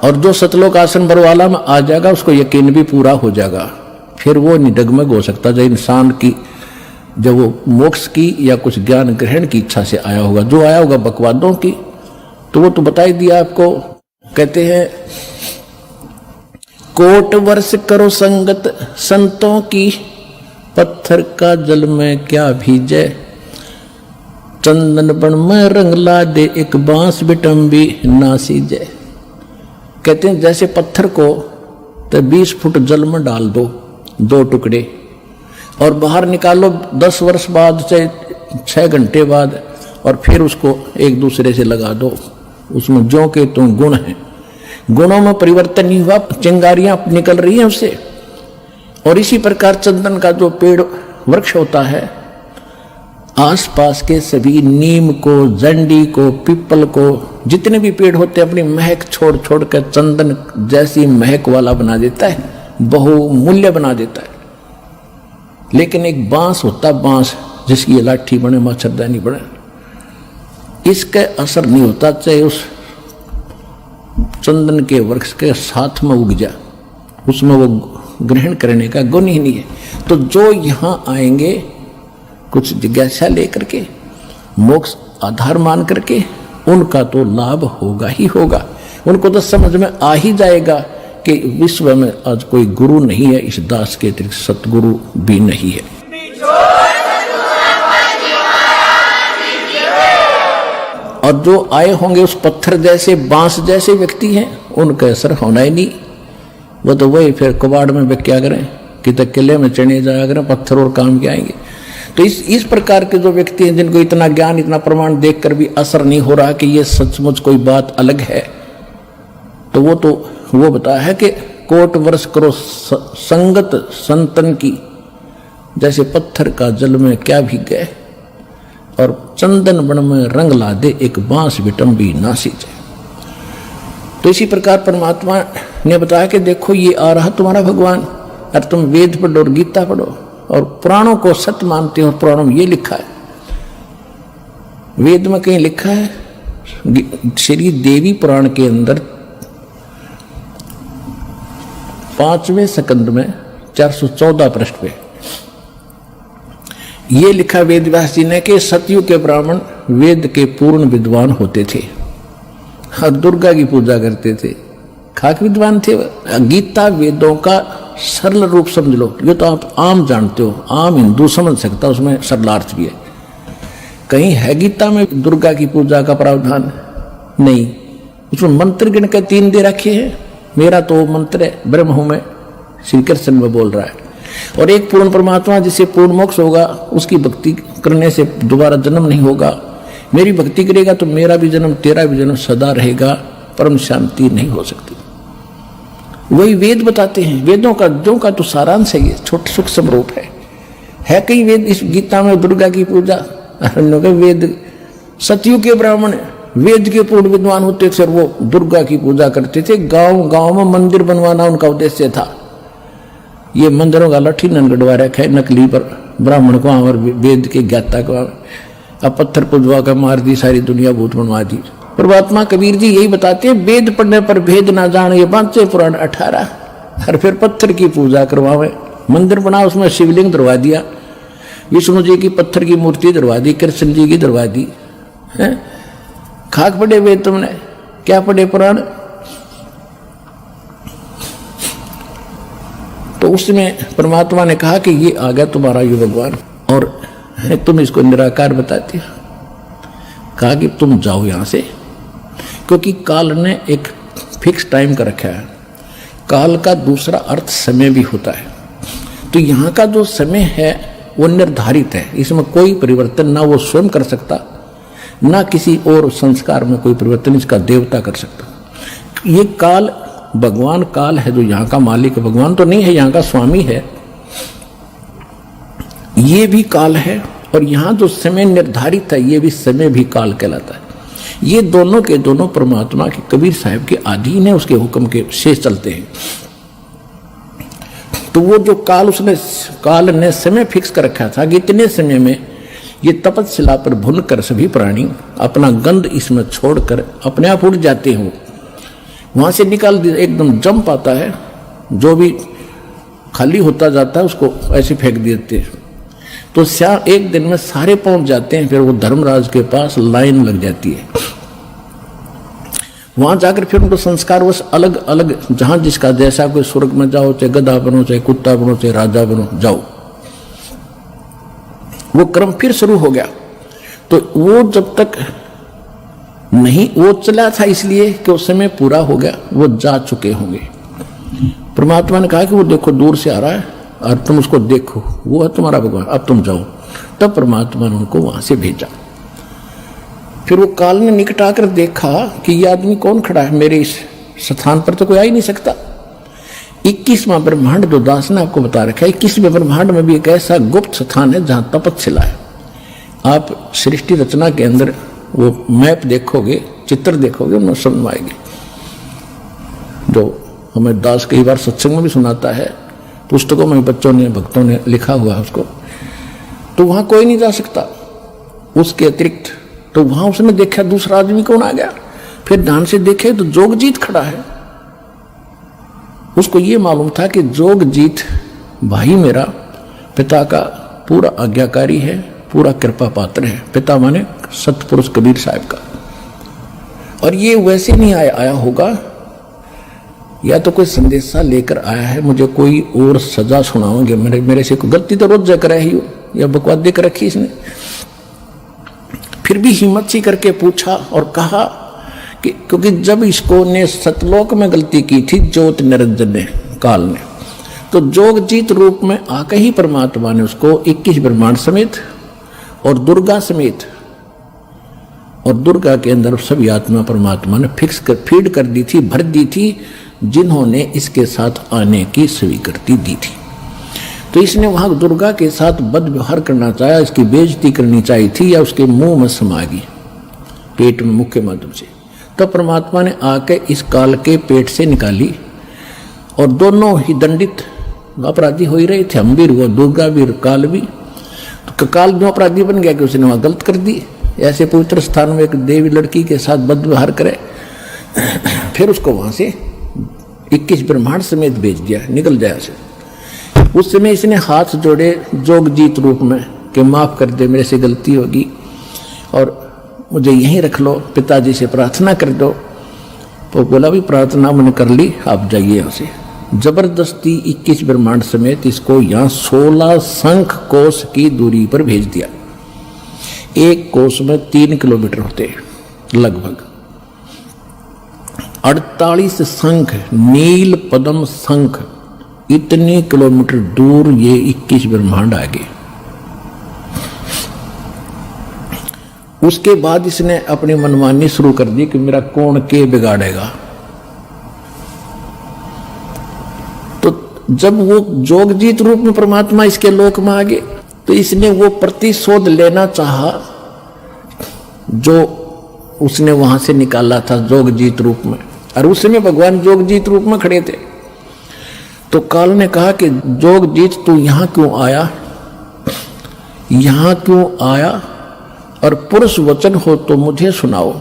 और जो सतलोक आसन बरवाला में आ जाएगा उसको यकीन भी पूरा हो जाएगा, फिर वो नहीं डगमग हो सकता। जब इंसान की, जब वो मोक्ष की या कुछ ज्ञान ग्रहण की इच्छा से आया होगा, जो आया होगा बकवादों की, तो वो तो बता ही दिया आपको। कहते हैं कोट वर्ष करो संगत संतों की, पत्थर का जल में क्या भीजे, चंदन बन में रंग ला दे एक बांस बिटम्बी ना सीजे। कहते हैं जैसे पत्थर को तो 20 फुट जल में डाल दो, 2 टुकड़े, और बाहर निकालो 10 वर्ष बाद से 6 घंटे बाद, और फिर उसको एक दूसरे से लगा दो। उसमें जो के तो गुण हैं, गुणों में परिवर्तन नहीं हुआ, चिंगारियां निकल रही हैं उससे। और इसी प्रकार चंदन का जो पेड़ वृक्ष होता है, आसपास के सभी नीम को, जंडी को, पीपल को, जितने भी पेड़ होते हैं अपनी महक छोड़ छोड़ कर चंदन जैसी महक वाला बना देता है, बहुमूल्य बना देता है। लेकिन एक बांस होता, बांस जिसकी लाठी बने, मच्छरदानी बने, इसका असर नहीं होता चाहे उस चंदन के वृक्ष के साथ में उग जा, उसमें वो ग्रहण करने का गुण ही नहीं है। तो जो यहां आएंगे कुछ जिज्ञासा लेकर के, मोक्ष आधार मान करके, उनका तो लाभ होगा ही होगा। उनको तो समझ में आ ही जाएगा कि विश्व में आज कोई गुरु नहीं है, इस दास के अतिरिक्त सतगुरु भी नहीं है। और जो आए होंगे उस पत्थर जैसे, बांस जैसे व्यक्ति हैं, उनका असर होना ही नहीं। वो तो वही फिर कबाड़ में वे क्या करें, कि तक किले में चढ़े जाया करें, पत्थर और काम के आएंगे। तो इस प्रकार के जो व्यक्ति हैं, जिनको इतना ज्ञान, इतना प्रमाण देखकर भी असर नहीं हो रहा कि ये सचमुच कोई बात अलग है, तो वो बताया है कि कोट वर्ष करो संगत संतन की, जैसे पत्थर का जल में क्या भीग गए, और चंदन बन में रंग ला दे एक बांस बिटम्बी ना सींचे। तो इसी प्रकार परमात्मा ने बताया कि देखो ये आ रहा तुम्हारा भगवान, और तुम वेद पढ़ो और गीता पढ़ो और पुराणों को सत्य मानते हो। पुराणों में ये लिखा है, वेद में कहीं लिखा है, श्री देवी पुराण के अंदर 5वें स्कंद में 414 पृष्ठ पे ये लिखा वेद व्यास जी ने कि सतयुग के ब्राह्मण वेद के पूर्ण विद्वान होते थे और दुर्गा की पूजा करते थे, खाक विद्वान थे। गीता वेदों का सरल रूप समझ लो, ये तो आप आम जानते हो, आम हिंदू समझ सकता, उसमें सरलार्थ भी है। कहीं है गीता में दुर्गा की पूजा का प्रावधान? नहीं। उसमें मंत्र गिन के 3 दे रखे हैं, मेरा तो मंत्र है ब्रह्म हूं मैं, श्री कृष्ण में बोल रहा है। और एक पूर्ण परमात्मा जिससे पूर्ण मोक्ष होगा, उसकी भक्ति करने से दोबारा जन्म नहीं होगा। मेरी भक्ति करेगा तो मेरा भी जन्म तेरा भी जन्म सदा रहेगा, परम शांति नहीं हो सकती। वही वेद बताते हैं, वेदों का तो सारांश है, ये छोटे सूक्ष्म रूप है कहीं वेद इस गीता में दुर्गा की पूजा? वेद सतयुग के ब्राह्मण वेद के पूर्ण विद्वान होते थे, वो दुर्गा की पूजा करते थे। गांव गांव में मंदिर बनवाना उनका उद्देश्य था। ये मंदिरों का लठी नन गढ़वा रखा है नकली पर ब्राह्मण को और वेद के ज्ञाता को, अब पत्थर पुजवा कर मार दी, सारी दुनिया भूत बनवा दी। परमात्मा कबीर जी यही बताते हैं, वेद पढ़ने पर भेद ना जाने, ये 5 पुराण 18। और फिर पत्थर की पूजा करवावे, मंदिर बना, उसमें शिवलिंग दरवा दिया, विष्णु जी की पत्थर की मूर्ति दरवा दी, कृष्ण जी की दरवा दी। खाक पढ़े वेद तुमने, क्या पढ़े पुराण? तो उसमें परमात्मा ने कहा कि ये आ गया तुम्हारा ये भगवान, और तुम इसको निराकार बताते हो। कहा कि तुम जाओ यहां से, क्योंकि काल ने एक फिक्स टाइम का रखा है। काल का दूसरा अर्थ समय भी होता है। तो यहाँ का जो समय है वो निर्धारित है, इसमें कोई परिवर्तन ना वो स्वयं कर सकता ना किसी और संस्कार में कोई परिवर्तन इसका देवता कर सकता। ये काल भगवान काल है, जो यहाँ का मालिक है, भगवान तो नहीं है, यहाँ का स्वामी है। ये भी काल है और यहाँ जो समय निर्धारित है ये भी समय भी काल कहलाता है। ये दोनों के दोनों परमात्मा के कबीर साहब के अधीन है, उसके हुक्म के से चलते हैं। तो वो जो काल ने समय फिक्स कर रखा था कि इतने समय में ये तपस्या पर भून कर सभी प्राणी अपना गंध इसमें छोड़कर अपने आप उड़ जाते हो, वहां से निकाल दिया, एकदम जंप आता है, जो भी खाली होता जाता है उसको ऐसे फेंक देते हैं। तो एक दिन में सारे पहुंच जाते हैं। फिर वो धर्मराज के पास लाइन लग जाती है, वहां जाकर फिर उनको संस्कार वश अलग अलग, जहां जिसका जैसा, कोई स्वर्ग में जाओ, चाहे गधा बनो, चाहे कुत्ता बनो, चाहे राजा बनो, जाओ। वो क्रम फिर शुरू हो गया। तो वो जब तक नहीं, वो चला था इसलिए कि उस समय पूरा हो गया, वो जा चुके होंगे। परमात्मा ने कहा कि वो देखो दूर से आ रहा है और तुम उसको देखो, वो है तुम्हारा भगवान, अब तुम जाओ। तब परमात्मा ने उनको वहां से भेजा। फिर वो काल ने निकट आकर देखा कि ये आदमी कौन खड़ा है, मेरे इस स्थान पर तो कोई आ ही नहीं सकता। 21वां ब्रह्मांड जो दास ने आपको बता रखा है, 21वें ब्रह्मांड में भी एक ऐसा गुप्त स्थान है जहां तपस्या है। आप सृष्टि रचना के अंदर वो मैप देखोगे, चित्र देखोगे, उनमें समझ आएगी। जो हमें दास कई बार सत्संग में भी सुनाता है, पुस्तकों में बच्चों ने, भक्तों ने लिखा हुआ है उसको। तो वहां कोई नहीं जा सकता उसके अतिरिक्त। तो वहां उसने देखा दूसरा आदमी कौन आ गया। फिर ध्यान से देखे तो जोगजीत खड़ा है। उसको ये मालूम था कि जोगजीत भाई मेरा पिता का पूरा आज्ञाकारी है, पूरा कृपा पात्र है। पिता माने सतपुरुष कबीर साहब का। और ये वैसे नहीं आया होगा, या तो कोई संदेशा लेकर आया है, मुझे कोई और सजा सुनाओगे, मेरे से कोई गलती तो रोज कर रही हो, या बकवास देकर रखी इसने। फिर भी हिम्मत सी करके पूछा और कहा कि क्योंकि जब इसको ने सतलोक में गलती की थी ज्योत निरंजन ने, काल ने, तो जोगजीत रूप में आकर ही परमात्मा ने उसको 21 ब्रह्मांड समेत और दुर्गा समेत, और दुर्गा के अंदर सभी आत्मा परमात्मा ने फीड कर दी थी, भर दी थी, जिन्होंने इसके साथ आने की स्वीकृति दी थी। तो इसने वहां दुर्गा के साथ बद व्यवहार करना चाहा, इसकी बेइज्जती करनी चाहिए थी, या उसके मुंह में समा गई पेट में मुख के माध्यम से। तब परमात्मा ने आके इस काल के पेट से निकाली, और दोनों ही दंडित अपराधी हो ही रहे थे, हम भी हुआ, दुर्गा भी, काल भी। तो काल जो अपराधी बन गया कि उसने वहां गलत कर दी। ऐसे पवित्र स्थान में एक देवी लड़की के साथ बद व्यवहार करे, फिर उसको वहां से 21 ब्रह्मांड समेत भेज दिया, निकल जाए से। उस समय इसने हाथ जोड़े जोगजीत रूप में कि माफ कर दे, मेरे से गलती होगी और मुझे यहीं रख लो, पिताजी से प्रार्थना कर दो। तो बोला भी प्रार्थना मैंने कर ली, आप जाइए यहाँ से। जबरदस्ती 21 ब्रह्मांड समेत इसको यहाँ 16 शंख कोस की दूरी पर भेज दिया। एक कोस में 3 किलोमीटर होते हैं लगभग। 48 शंख, नील पद्म शंख, इतने किलोमीटर दूर ये 21 ब्रह्मांड आगे। उसके बाद इसने अपनी मनमानी शुरू कर दी कि मेरा कौन के बिगाड़ेगा। तो जब वो जोगजीत रूप में परमात्मा इसके लोक में आ गए, तो इसने वो प्रतिशोध लेना चाहा जो उसने वहां से निकाला था जोगजीत रूप में। और उस समय भगवान जोगजीत रूप में खड़े थे। तो काल ने कहा कि जोगजीत तू यहां क्यों आया, यहां क्यों आया, और पुरुष वचन हो तो मुझे सुनाओ।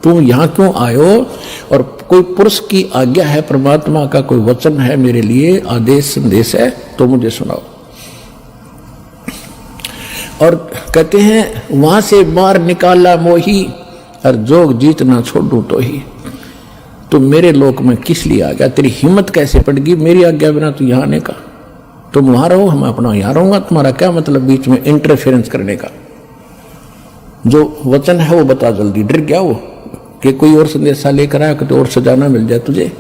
तुम यहां क्यों आयो, और कोई पुरुष की आज्ञा है, परमात्मा का कोई वचन है मेरे लिए, आदेश संदेश है, तो मुझे सुनाओ। और कहते हैं वहां से मार निकाला मोही, और जोगजीत ना छोड़ू तो ही। तो मेरे लोक में किस लिए आ गया, तेरी हिम्मत कैसे पड़गी मेरी आज्ञा बिना तू यहाँ आने का। तुम वहां रहो, हम अपना यहाँ रहूंगा, तुम्हारा क्या मतलब बीच में इंटरफेरेंस करने का। जो वचन है वो बता जल्दी। डर गया वो कि कोई और संदेशा लेकर आया कि और सजाना मिल जाए तुझे,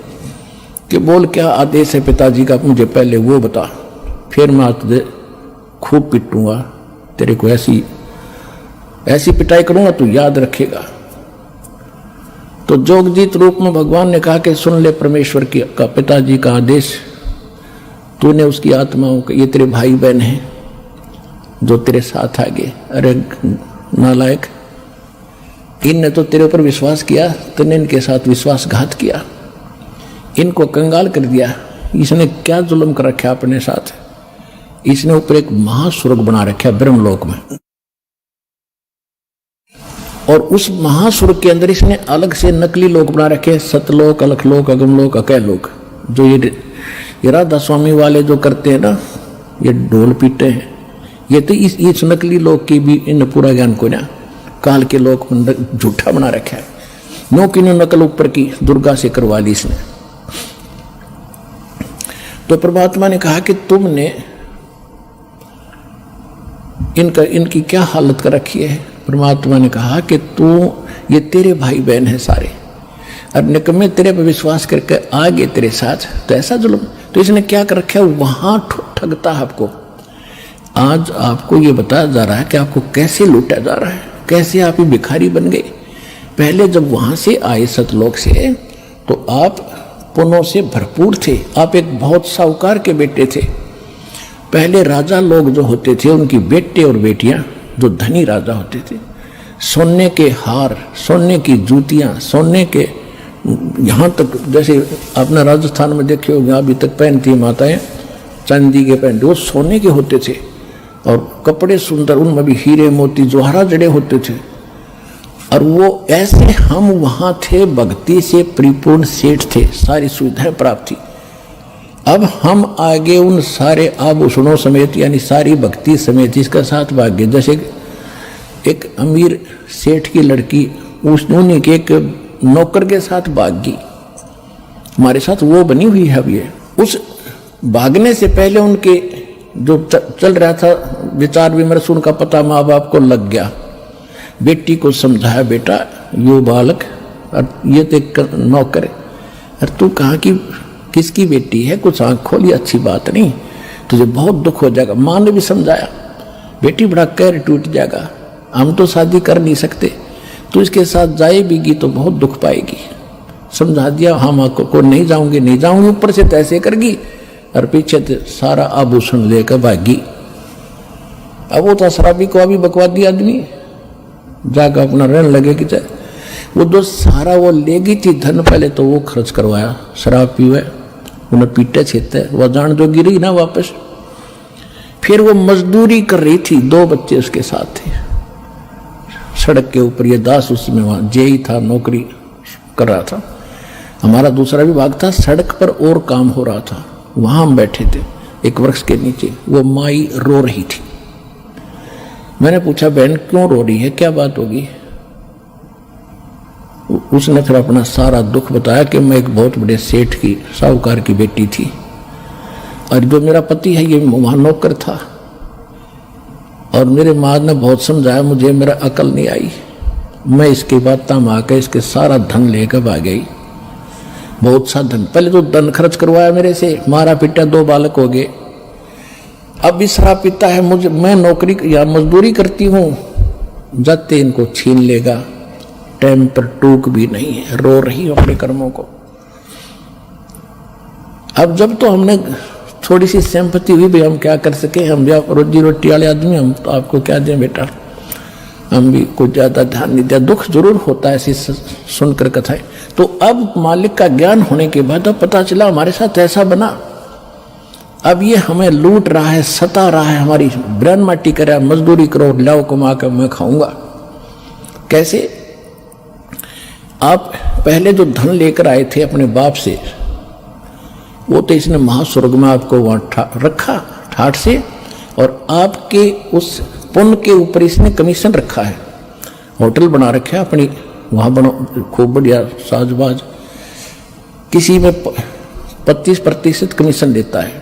कि बोल क्या आदेश है पिताजी का, मुझे पहले वो बता, फिर मैं तुझे खूब पिटूंगा, तेरे को ऐसी ऐसी पिटाई करूंगा तू याद रखेगा। तो जोगजीत रूप में भगवान ने कहा कि सुन ले परमेश्वर का पिताजी का आदेश, तूने उसकी आत्माओं को, ये तेरे भाई बहन हैं जो तेरे साथ आ गए, अरे नालायक, इनने तो तेरे ऊपर विश्वास किया, तूने इनके साथ विश्वासघात किया, इनको कंगाल कर दिया, इसने क्या जुल्म कर रखा अपने साथ, इसने ऊपर एक महास्वर्ग बना रखा ब्रह्मलोक में, और उस महास्वर्ग के अंदर इसने अलग से नकली लोक बना रखे, सतलोक, अलखलोक, अगमलोक, अकैलोक। जो ये राधा स्वामी वाले जो करते हैं ना, ये ढोल पीटे हैं, ये तो इस नकली लोक की भी इन पूरा ज्ञान को ना काल के लोक झूठा बना रखा है। नो की नो नकल ऊपर की दुर्गा से करवा ली इसने। तो परमात्मा ने कहा कि तुमने इनकी क्या हालत कर रखी है। परमात्मा ने कहा कि ये तेरे भाई बहन है सारे, और निकम्मे तेरे पर विश्वास करके आ गए तेरे साथ, तो ऐसा जुल्म, तो इसने क्या कर रखा है, वहां ठगता है आपको। आज आपको ये बताया जा रहा है कि आपको कैसे लूटा जा रहा है, कैसे आप ही भिखारी बन गए। पहले जब वहां से आए सतलोक से, तो आप पुण्यों से भरपूर थे, आप एक बहुत साहूकार के बेटे थे। पहले राजा लोग जो होते थे, उनकी बेटे और बेटियां जो धनी राजा होते थे, सोने के हार, सोने की जूतियां, सोने के, यहाँ तक जैसे अपना राजस्थान में देखे होंगे अभी तक पहनती माताएं चांदी के पहनते, वो सोने के होते थे, और कपड़े सुंदर, उनमें भी हीरे मोती जोहरा जड़े होते थे। और वो ऐसे हम वहां थे, भक्ति से परिपूर्ण सेठ थे, सारी सुविधाएं प्राप्त थी। अब हम आगे उन सारे आभूषणों समेत, यानी सारी भक्ति समेत इसका साथ भाग गए। जैसे एक अमीर सेठ की लड़की उन्हीं के एक नौकर के साथ भाग गई, हमारे साथ वो बनी हुई है। अब ये उस भागने से पहले उनके जो चल रहा था विचार विमर्श, उनका पता माँ बाप को लग गया। बेटी को समझाया, बेटा यो बालक और ये तो एक नौकर है, और तू कहाँ की किसकी बेटी है, कुछ आँख खोली, अच्छी बात नहीं, तुझे बहुत दुख हो जाएगा। माँ ने भी समझाया, बेटी बड़ा कहर टूट जाएगा, हम तो शादी कर नहीं सकते, तू इसके साथ जाएगी तो बहुत दुख पाएगी। समझा दिया, हम को नहीं जाऊंगी, नहीं जाऊंगी, ऊपर से तैसे करगी, और पीछे से सारा आभूषण लेकर भागी। अब वो तो शराबी को अभी बकवादी आदमी जाकर अपना रहने लगे कि वो जो सारा वो लेगी थी धन, पहले तो वो खर्च करवाया, शराब पीवे, उन्हें पीटे छेते, वह जान जो गिरी ना वापस। फिर वो मजदूरी कर रही थी, 2 बच्चे उसके साथ थे, सड़क के ऊपर। ये दास उसमें वहां जेई था, नौकरी कर रहा था। हमारा दूसरा विभाग था, सड़क पर और काम हो रहा था, वहां हम बैठे थे एक वृक्ष के नीचे। वो माई रो रही थी। मैंने पूछा, बहन क्यों रो रही है, क्या बात होगी? उसने फिर अपना सारा दुख बताया कि मैं एक बहुत बड़े सेठ की, साहूकार की बेटी थी, और जो मेरा पति है ये वहां नौकर था, और मेरे माँ ने बहुत समझाया मुझे, मेरा अकल नहीं आई, मैं इसके बाद तम आकर इसके सारा धन लेकर भाग गई। बहुत सा धन, पहले तो धन खर्च करवाया मेरे से, मारा पीटा, 2 बालक हो गए। अब भी शराब पीता है, मुझे, मैं नौकरी या मजदूरी करती हूँ, जाते इनको छीन लेगा। टाइम पर टूक भी नहीं है, रो रही हूँ अपने कर्मों को। अब जब तो हमने थोड़ी सी सिंपैथी हुई, भाई हम क्या कर सके, हम भी रोजी रोटी वाले आदमी, हम तो आपको क्या दें बेटा, हम भी कुछ ज्यादा ध्यान नहीं दिया। दुख जरूर होता है ऐसी सुनकर कथाएं। तो अब मालिक का ज्ञान होने के बाद अब पता चला हमारे साथ ऐसा बना। अब ये हमें लूट रहा है, सता रहा है, हमारी ब्रन माटी कर रहा है, मजदूरी करो, लाओ कमा कर मैं खाऊंगा। कैसे? आप पहले जो धन लेकर आए थे अपने बाप से, वो तो इसने महास्वर्ग में आपको वहां रखा ठाठ से, और आपके उस पुण्य के ऊपर इसने कमीशन रखा है, होटल बना रखा है अपनी, वहां बनो खूब बढ़िया साजबाज, किसी में 25% कमीशन देता है,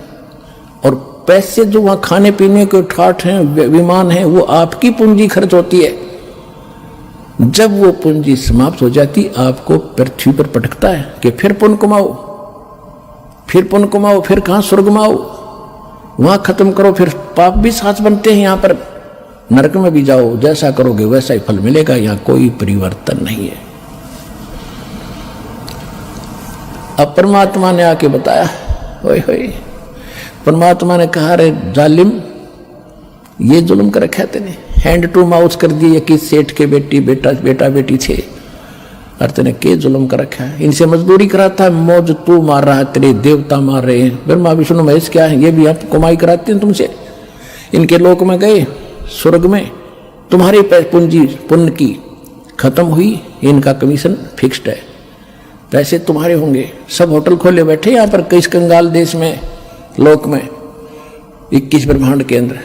और पैसे जो वहां खाने पीने के ठाठ हैं, विमान हैं, वो आपकी पूंजी खर्च होती है। जब वो पूंजी समाप्त हो जाती, आपको पृथ्वी पर पटकता है कि फिर पुण्य कमाओ, फिर पुण्य कमाओ, फिर कहां स्वर्ग में आओ, वहां खत्म करो, फिर पाप भी साथ बनते हैं यहाँ पर। नरक में भी जाओ, जैसा करोगे वैसा ही फल मिलेगा, यहाँ कोई परिवर्तन नहीं है। अब परमात्मा ने आके बताया, होय होय, परमात्मा ने कहा, रे जालिम, ये जुल्म कर रखा तेने, हैंड टू माउथ कर दिए कि सेठ के बेटी बेटा बेटी थे, और तेने के जुल्म कर रखा है, इनसे मजदूरी कराता है, मौज तू मार रहा है, तेरे देवता मार रहे हैं, ब्रह्मा विष्णु महेश क्या है, ये भी आप कमाई कराते हैं तुमसे, इनके लोक में गए, स्वर्ग में तुम्हारी पूंजी पुण्य की खत्म हुई, इनका कमीशन फिक्स्ड है, पैसे तुम्हारे होंगे, सब होटल खोले बैठे यहाँ पर कई कंगाल देश में, लोक में 21 ब्रह्मांड के अंदर,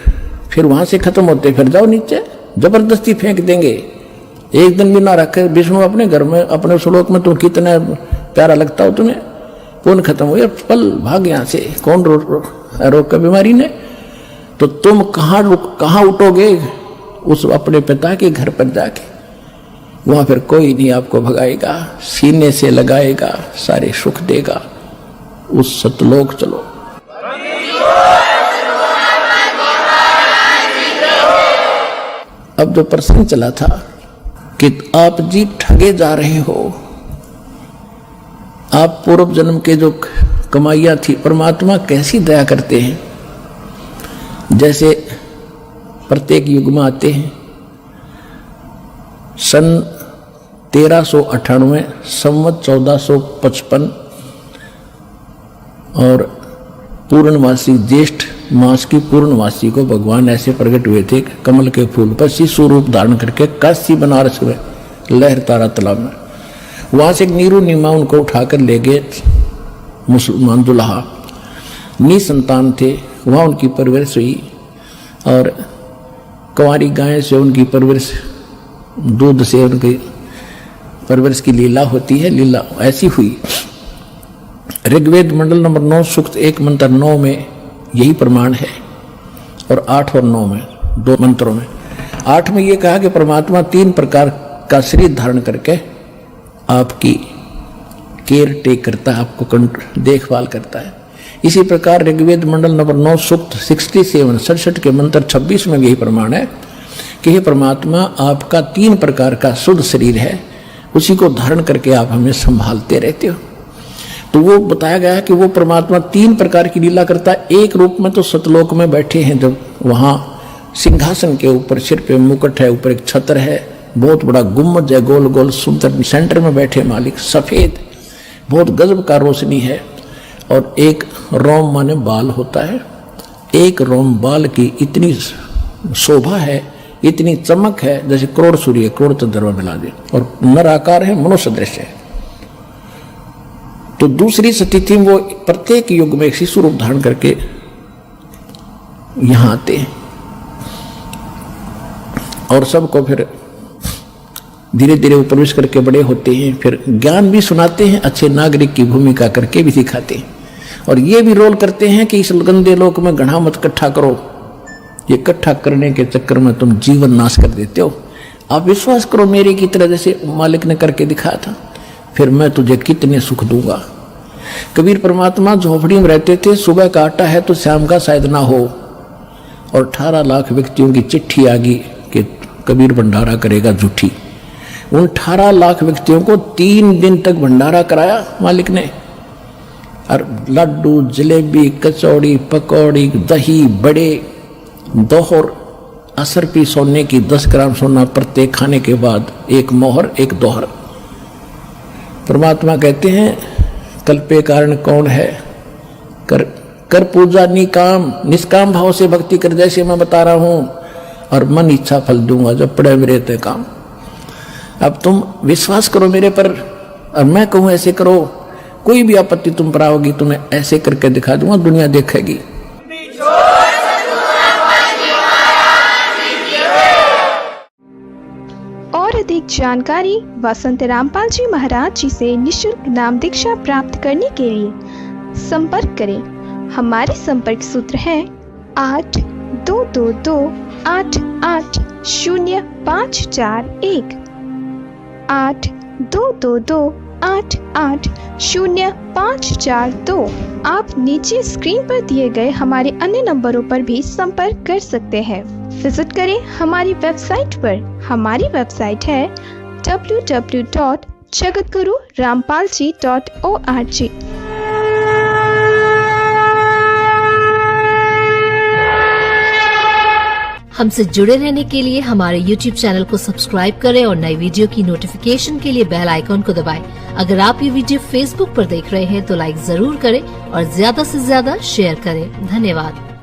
फिर वहां से खत्म होते फिर जाओ नीचे, जबरदस्ती फेंक देंगे, एक दिन भी ना रखे विष्णु अपने घर में, अपने श्लोक में, तुम कितना प्यारा लगता हो तुम्हें, पुण्य खत्म हो, पल भाग यहाँ से, कौन रोक का बीमारी ने, तो तुम कहाँ उठोगे, उस अपने पिता के घर पर जाके, वहां फिर कोई नहीं आपको भगाएगा, सीने से लगाएगा, सारे सुख देगा, उस सतलोक चलो। अब जो प्रश्न चला था कि आप जी ठगे जा रहे हो, आप पूर्व जन्म के जो कमाइयां थी, परमात्मा कैसी दया करते हैं, जैसे प्रत्येक युग में आते हैं, सन 1398 संवत 1455 और पूर्णमासी ज्येष्ठ मास की पूर्णमासी को भगवान ऐसे प्रकट हुए थे, कमल के फूल पर शिशु रूप धारण करके काशी बनारस में लहर तारा तालाब में, वहां से एक नीरू नीमा उनको उठाकर ले गए मुसलमान दुल्हा, निसंतान थे, वहां उनकी परवरिश हुई, और कुंवारी गाय से उनकी परवरिश, दूध से उनकी परवरिश की लीला होती है, लीला ऐसी हुई। ऋग्वेद मंडल नंबर 9 सूक्त 1 मंत्र 9 में यही प्रमाण है, और 8 और 9 में, 2 मंत्रों में। 8 में ये कहा कि परमात्मा 3 प्रकार का शरीर धारण करके आपकी केयर टेक करता है, आपको देखभाल करता है। इसी प्रकार ऋग्वेद मंडल नंबर 9 सूक्त 67 के मंत्र 26 में यही प्रमाण है कि हे परमात्मा, आपका 3 प्रकार का शुद्ध शरीर है, उसी को धारण करके आप हमें संभालते रहते हो। तो वो बताया गया कि वो परमात्मा 3 प्रकार की लीला करता है। एक रूप में तो सतलोक में बैठे हैं, जब वहाँ सिंहासन के ऊपर सिर पे मुकुट है, ऊपर एक छत्र है, बहुत बड़ा गुम्बद है, गोल गोल सुंदर, सेंटर में बैठे मालिक, सफेद, बहुत गजब का रोशनी है, और एक रोम माने बाल होता है, एक रोम बाल की इतनी शोभा है, इतनी चमक है, जैसे करोड़ सूर्य करोड़ चंद्रमा मिला दे, और नर आकार है, मनुष्य दृश्य है। तो दूसरी सती थी, वो प्रत्येक युग में एक शिशु रूप धारण करके यहां आते हैं, और सबको फिर धीरे धीरे वो प्रवेश करके बड़े होते हैं, फिर ज्ञान भी सुनाते हैं, अच्छे नागरिक की भूमिका करके भी सिखाते हैं, और ये भी रोल करते हैं कि इस गंदे लोक में गढ़ा मत इकट्ठा करो, ये इकट्ठा करने के चक्कर में तुम जीवन नाश कर देते हो, आप विश्वास करो मेरे की तरह, जैसे मालिक ने करके दिखाया था, फिर मैं तुझे कितने सुख दूंगा। कबीर परमात्मा झोपड़ी में रहते थे, सुबह का आटा है तो शाम का शायद ना हो, और 18 लाख व्यक्तियों की चिट्ठी आ गई कि कबीर भंडारा करेगा झूठी। उन 18 लाख व्यक्तियों को 3 दिन तक भंडारा कराया मालिक ने, और लड्डू, जलेबी, कचौड़ी, पकौड़ी, दही, बड़े, दोहर, असर पी सोने की 10 ग्राम सोना प्रत्येक खाने के बाद, एक मोहर एक दोहर। परमात्मा कहते हैं कल्पे कारण कौन है, कर पूजा निकाम, निष्काम भाव से भक्ति कर, जैसे मैं बता रहा हूं, और मन इच्छा फल दूंगा जब पड़े मेरे ते काम। अब तुम विश्वास करो मेरे पर, और मैं कहूं ऐसे करो, कोई भी आपत्ति तुम पर आओगी, तुम्हें ऐसे करके दिखा दूंगा, दुनिया देखेगी। और अधिक जानकारी वसंत रामपाल जी महाराज जी से निशुल्क नाम दीक्षा प्राप्त करने के लिए संपर्क करें। हमारे संपर्क सूत्र है 8222880541 8222 98805442। आप नीचे स्क्रीन पर दिए गए हमारे अन्य नंबरों पर भी संपर्क कर सकते हैं। विजिट करें हमारी वेबसाइट पर। हमारी वेबसाइट है www.jagatgururampalji.org। हमसे जुड़े रहने के लिए हमारे YouTube चैनल को सब्सक्राइब करें और नई वीडियो की नोटिफिकेशन के लिए बेल आइकॉन को दबाएं। अगर आप ये वीडियो Facebook पर देख रहे हैं तो लाइक जरूर करें और ज्यादा से ज्यादा शेयर करें। धन्यवाद।